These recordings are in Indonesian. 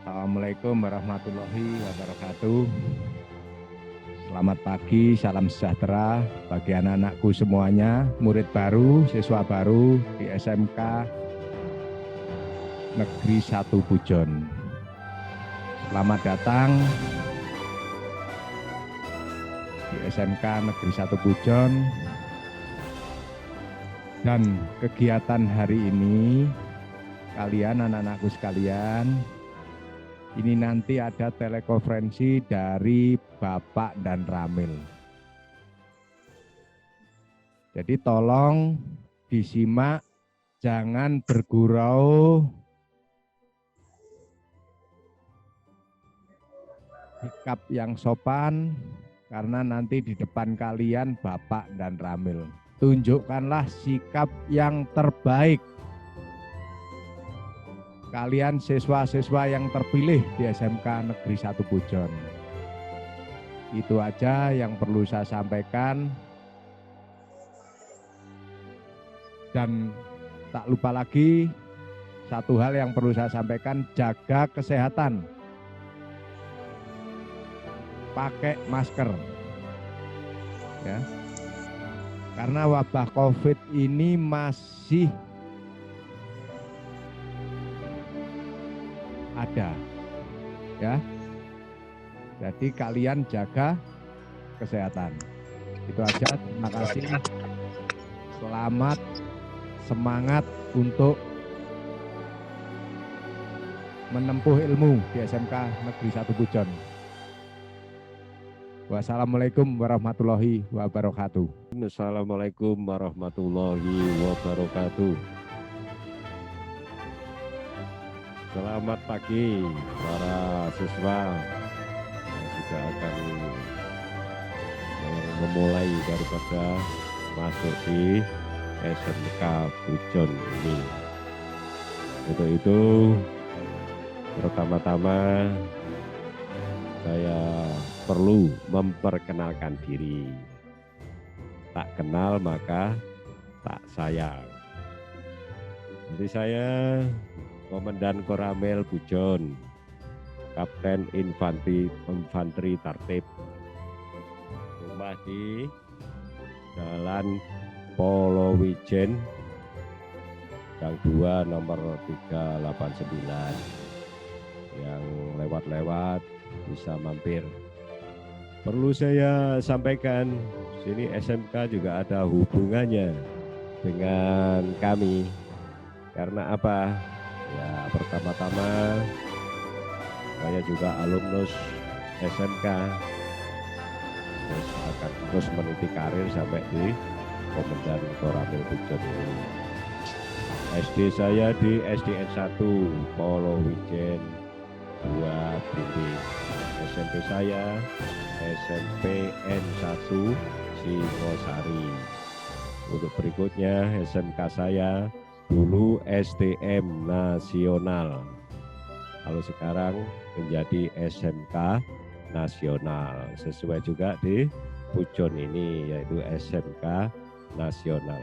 Assalamualaikum warahmatullahi wabarakatuh. Selamat pagi, salam sejahtera bagi anak-anakku semuanya, murid baru, siswa baru di SMK Negeri 1 Pujon. Selamat datang di SMK Negeri 1 Pujon. Dan kegiatan hari ini, kalian anak-anakku sekalian, ini nanti ada telekonferensi dari Bapak dan Ramil. Jadi tolong disimak, jangan bergurau, sikap yang sopan, karena nanti di depan kalian Bapak dan Ramil. Tunjukkanlah sikap yang terbaik. Kalian siswa-siswa yang terpilih di SMK Negeri 1 Pujon. Itu aja yang perlu saya sampaikan. Dan tak lupa lagi, satu hal yang perlu saya sampaikan, jaga kesehatan. Pakai masker. Ya. Karena wabah COVID ini masih ada, ya. Jadi kalian jaga kesehatan. Itu aja. Terima kasih. Selamat, semangat untuk menempuh ilmu di SMK Negeri 1 Pujon. Wassalamualaikum warahmatullahi wabarakatuh. Assalamualaikum warahmatullahi wabarakatuh. Selamat pagi para siswa yang juga akan memulai daripada masuk di SMK Pujon ini. Untuk itu pertama-tama saya perlu memperkenalkan diri. Tak kenal maka tak sayang. Jadi saya Komandan Koramil Pujon, Kapten Infanteri Tartib, rumah di Jalan Polowijen, Gang 2 nomor 389. Yang lewat-lewat bisa mampir. Perlu saya sampaikan, sini SMK juga ada hubungannya dengan kami. Karena apa? Ya, pertama-tama saya juga alumnus SMK, terus akan terus meniti karir sampai di Komandan Koramil Pujon ini. SD saya di SDN 1 Polowijen 2 Blimbing. SMP saya SMP N1 Singosari. Untuk berikutnya SMK saya dulu STM Nasional, kalau sekarang menjadi SMK Nasional, sesuai juga di Pujon ini, yaitu SMK Nasional.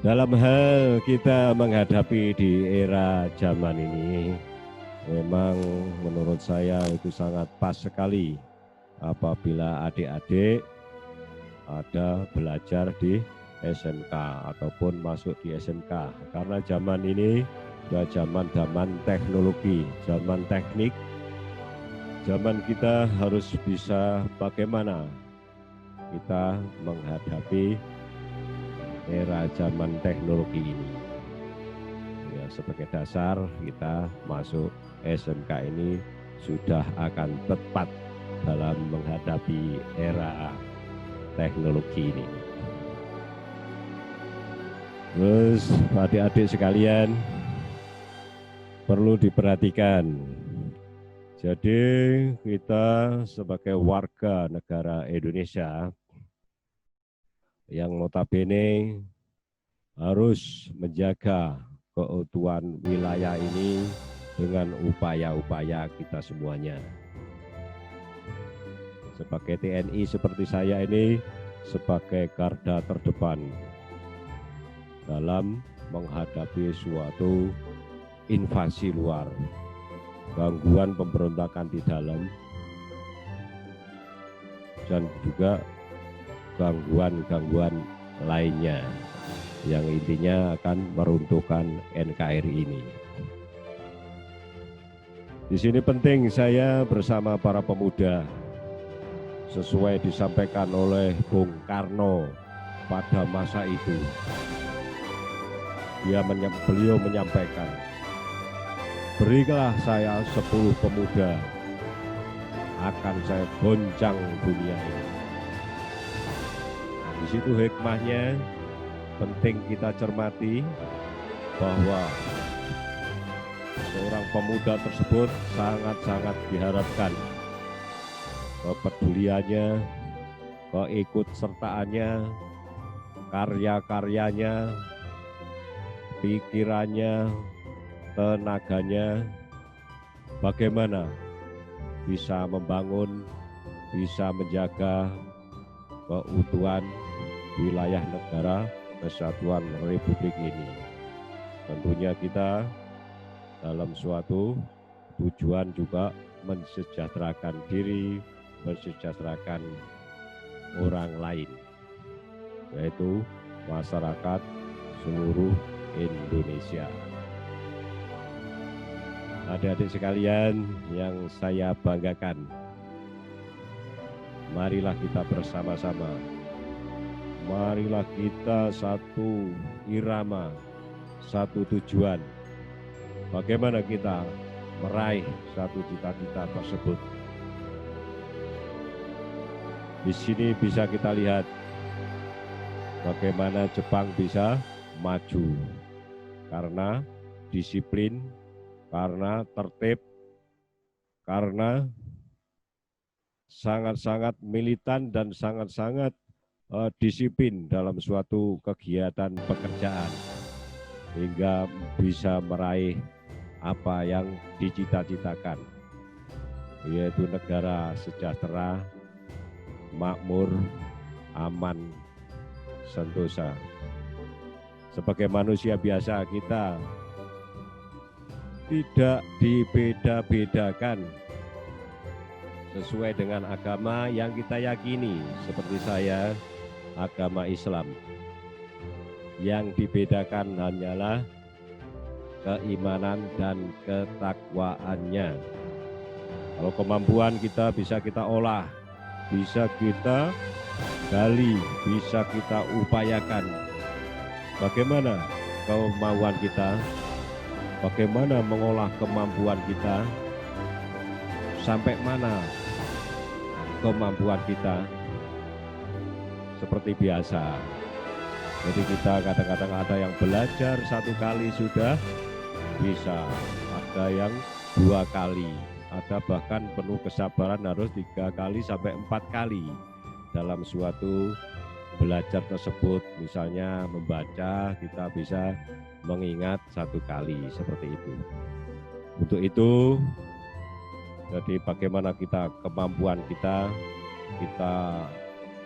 Dalam hal kita menghadapi di era zaman ini, memang menurut saya itu sangat pas sekali apabila adik-adik ada belajar di SMK ataupun masuk di SMK, karena zaman ini sudah zaman teknologi, zaman teknik. Zaman kita harus bisa bagaimana kita menghadapi era zaman teknologi ini. Ya, sebagai dasar kita masuk SMK ini sudah akan tepat dalam menghadapi era teknologi ini. Terus adik-adik sekalian perlu diperhatikan. Jadi kita sebagai warga negara Indonesia yang notabene harus menjaga keutuhan wilayah ini dengan upaya-upaya kita semuanya. Sebagai TNI seperti saya ini, sebagai garda terdepan dalam menghadapi suatu invasi luar, gangguan pemberontakan di dalam, dan juga gangguan-gangguan lainnya yang intinya akan meruntuhkan NKRI ini. Di sini penting saya bersama para pemuda sesuai disampaikan oleh Bung Karno pada masa itu. Beliau menyampaikan, berilah saya 10 pemuda, akan saya goncang dunia ini. Di situ hikmahnya penting kita cermati bahwa seorang pemuda tersebut sangat-sangat diharapkan kepeduliannya, keikutsertaannya, karya-karyanya, pikirannya, tenaganya, bagaimana bisa membangun, bisa menjaga keutuhan wilayah negara Kesatuan Republik ini. Tentunya kita dalam suatu tujuan juga mensejahterakan diri, mensejahterakan orang lain, yaitu masyarakat seluruh Indonesia. Adik-adik sekalian yang saya banggakan, marilah kita bersama-sama, marilah kita satu irama, satu tujuan. Bagaimana kita meraih satu cita-cita tersebut. Di sini bisa kita lihat bagaimana Jepang bisa maju karena disiplin, karena tertib, karena sangat-sangat militan dan sangat-sangat disiplin dalam suatu kegiatan pekerjaan hingga bisa meraih apa yang dicita-citakan, yaitu negara sejahtera, makmur, aman, sentosa. Sebagai manusia biasa kita tidak dibeda-bedakan sesuai dengan agama yang kita yakini. Seperti saya, agama Islam. Yang dibedakan hanyalah keimanan dan ketakwaannya. Kalau kemampuan kita bisa kita olah, bisa kita gali, bisa kita upayakan. Bagaimana kemauan kita? Bagaimana mengolah kemampuan kita? Sampai mana kemampuan kita? Seperti biasa. Jadi kita kadang-kadang ada yang belajar 1 kali sudah bisa, ada yang 2 kali, ada bahkan penuh kesabaran harus 3 kali sampai 4 kali dalam suatu belajar tersebut. Misalnya membaca, kita bisa mengingat 1 kali seperti itu. Untuk itu, jadi bagaimana kita kemampuan kita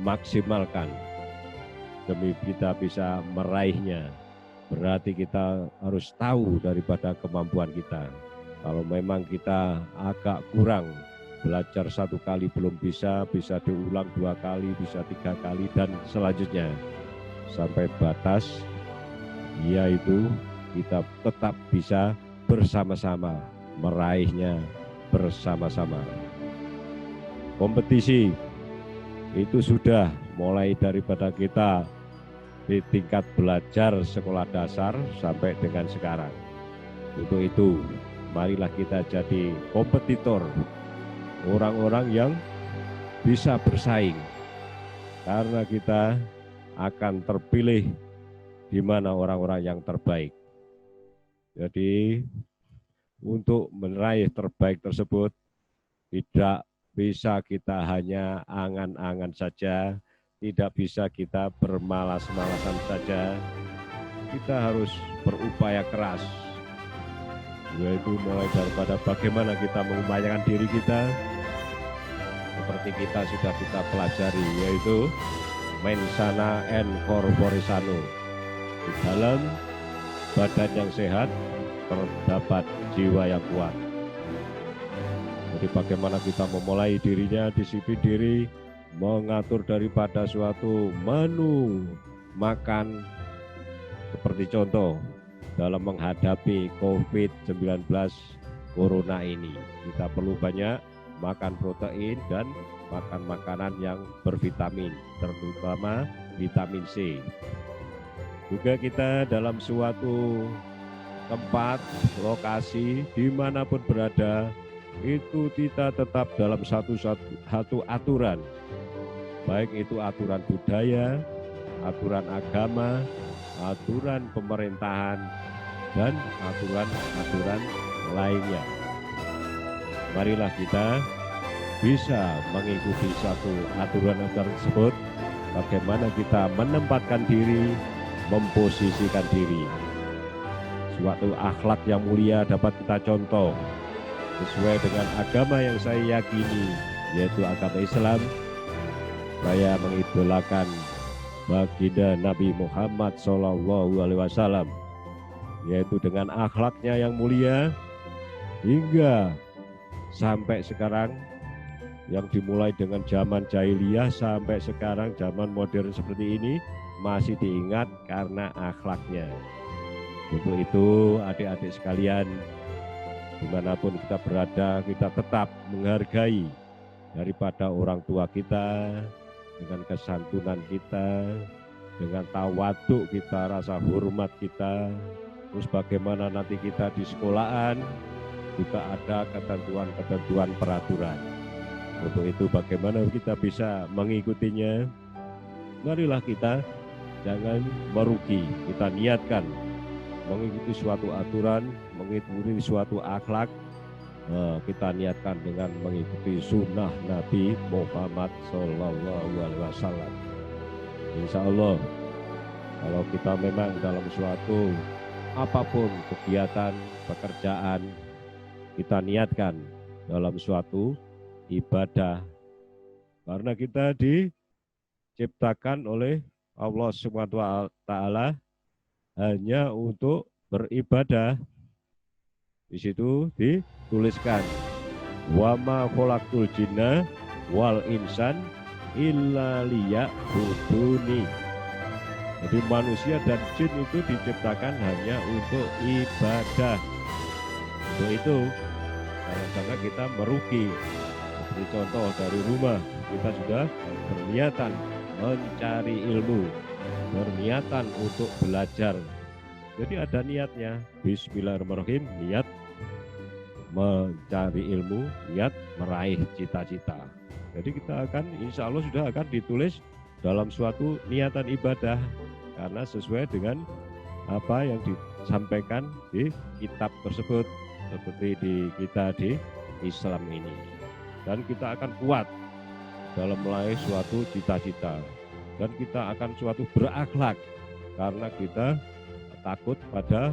maksimalkan demi kita bisa meraihnya. Berarti kita harus tahu daripada kemampuan kita. Kalau memang kita agak kurang, belajar 1 kali belum bisa, bisa diulang 2 kali, bisa 3 kali, dan selanjutnya sampai batas, yaitu kita tetap bisa bersama-sama meraihnya bersama-sama. Kompetisi itu sudah mulai daripada kita di tingkat belajar sekolah dasar sampai dengan sekarang. Untuk itu, marilah kita jadi kompetitor, orang-orang yang bisa bersaing, karena kita akan terpilih di mana orang-orang yang terbaik. Jadi untuk meraih terbaik tersebut tidak bisa kita hanya angan-angan saja, tidak bisa kita bermalas-malasan saja. Kita harus berupaya keras, yaitu mulai daripada bagaimana kita mengupayakan diri kita, seperti kita sudah kita pelajari, yaitu mens sana and corpore sano. Di dalam badan yang sehat, terdapat jiwa yang kuat. Jadi bagaimana kita memulai dirinya, disiplin diri, mengatur daripada suatu menu makan seperti contoh dalam menghadapi COVID-19 Corona ini. Kita perlu banyak makan protein dan makan makanan yang bervitamin, terutama vitamin C. Juga kita dalam suatu tempat, lokasi, dimanapun berada, itu kita tetap dalam satu aturan, baik itu aturan budaya, aturan agama, aturan pemerintahan, dan aturan-aturan lainnya. Marilah kita bisa mengikuti satu aturan tersebut, bagaimana kita menempatkan diri, memposisikan diri. Suatu akhlak yang mulia dapat kita contoh sesuai dengan agama yang saya yakini, yaitu agama Islam. Saya mengidolakan baginda Nabi Muhammad SAW, yaitu dengan akhlaknya yang mulia hingga sampai sekarang, yang dimulai dengan zaman jahiliyah sampai sekarang zaman modern seperti ini masih diingat karena akhlaknya. Untuk itu adik-adik sekalian, dimanapun kita berada, kita tetap menghargai daripada orang tua kita dengan kesantunan kita, dengan tawaduk kita, rasa hormat kita. Terus bagaimana nanti kita di sekolahan juga ada ketentuan-ketentuan peraturan. Untuk itu bagaimana kita bisa mengikutinya? Marilah kita jangan merugi, kita niatkan mengikuti suatu aturan, mengikuti suatu akhlak, kita niatkan dengan mengikuti sunnah Nabi Muhammad SAW. Insya Allah, kalau kita memang dalam suatu apapun kegiatan, pekerjaan, kita niatkan dalam suatu ibadah, karena kita diciptakan oleh Allah SWT hanya untuk beribadah. Di situ dituliskan wa ma khalaqtul jinna wal insan illa liya'buduni. Jadi manusia dan jin itu diciptakan hanya untuk ibadah. Untuk itu jangan kita merugi. Seperti contoh dari rumah, kita sudah berniatan mencari ilmu, berniatan untuk belajar. Jadi ada niatnya, bismillahirrahmanirrahim, niat mencari ilmu, niat meraih cita-cita. Jadi kita akan, insya Allah sudah akan ditulis dalam suatu niatan ibadah, karena sesuai dengan apa yang disampaikan di kitab tersebut, seperti kita di Islam ini. Dan kita akan kuat dalam meraih suatu cita-cita, dan kita akan suatu berakhlak karena kita takut pada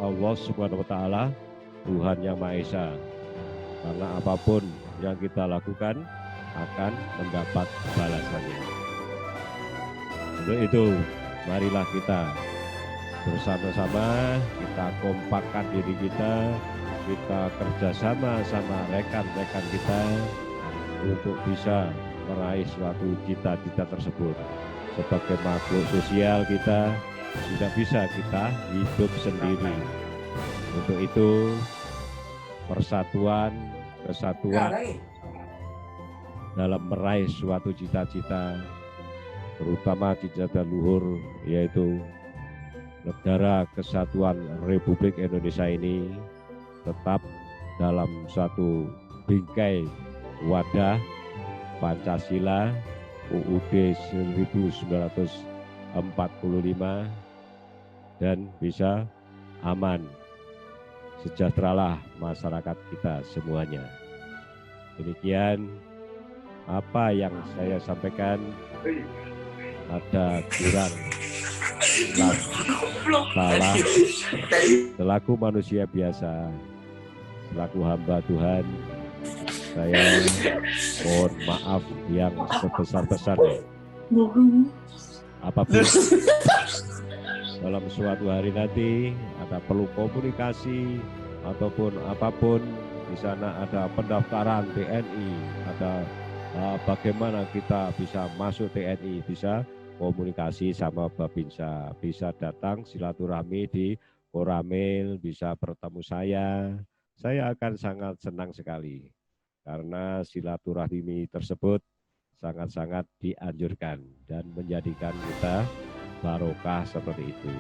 Allah Subhanahu wa Ta'ala, Tuhan Yang Maha Esa. Karena apapun yang kita lakukan akan mendapat balasannya. Untuk itu, marilah kita bersama-sama, kita kompakkan diri kita kerjasama sama rekan-rekan kita untuk bisa meraih suatu cita-cita tersebut. Sebagai makhluk sosial kita tidak bisa kita hidup sendiri. Untuk itu persatuan, kesatuan dalam meraih suatu cita-cita, terutama cita-cita luhur, yaitu Negara Kesatuan Republik Indonesia ini tetap dalam satu bingkai wadah Pancasila UUD 1945 dan bisa aman. Sejahteralah masyarakat kita semuanya. Demikian apa yang saya sampaikan. Ada kurang salah selaku manusia biasa, selaku hamba Tuhan, saya mohon maaf yang sebesar-besarnya. Apapun dalam suatu hari nanti ada perlu komunikasi ataupun apapun, di sana ada pendaftaran TNI, ada bagaimana kita bisa masuk TNI, bisa komunikasi sama Babinsa, bisa datang silaturahmi di Koramil, bisa bertemu saya akan sangat senang sekali karena silaturahmi tersebut sangat-sangat dianjurkan dan menjadikan kita barokah seperti itu.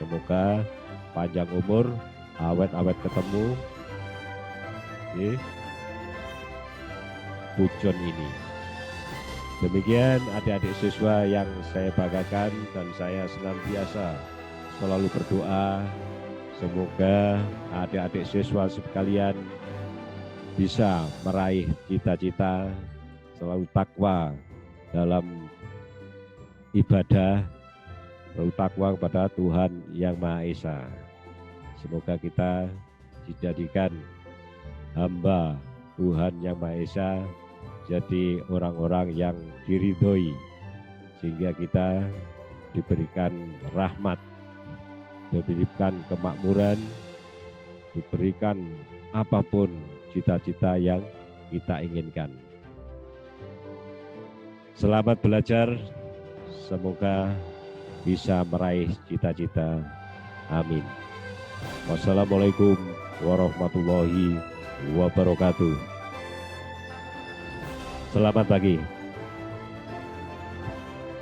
Semoga panjang umur, awet-awet ketemu di pujon ini. Demikian adik-adik siswa yang saya banggakan, dan saya senantiasa selalu berdoa semoga adik-adik siswa sekalian bisa meraih cita-cita, selalu takwa dalam ibadah, selalu takwa kepada Tuhan Yang Maha Esa. Semoga kita dijadikan hamba Tuhan Yang Maha Esa, jadi orang-orang yang diridhoi, sehingga kita diberikan rahmat, diberikan kemakmuran, diberikan apapun cita-cita yang kita inginkan. Selamat belajar, semoga bisa meraih cita-cita. Amin. Wassalamualaikum warahmatullahi wabarakatuh. Selamat pagi.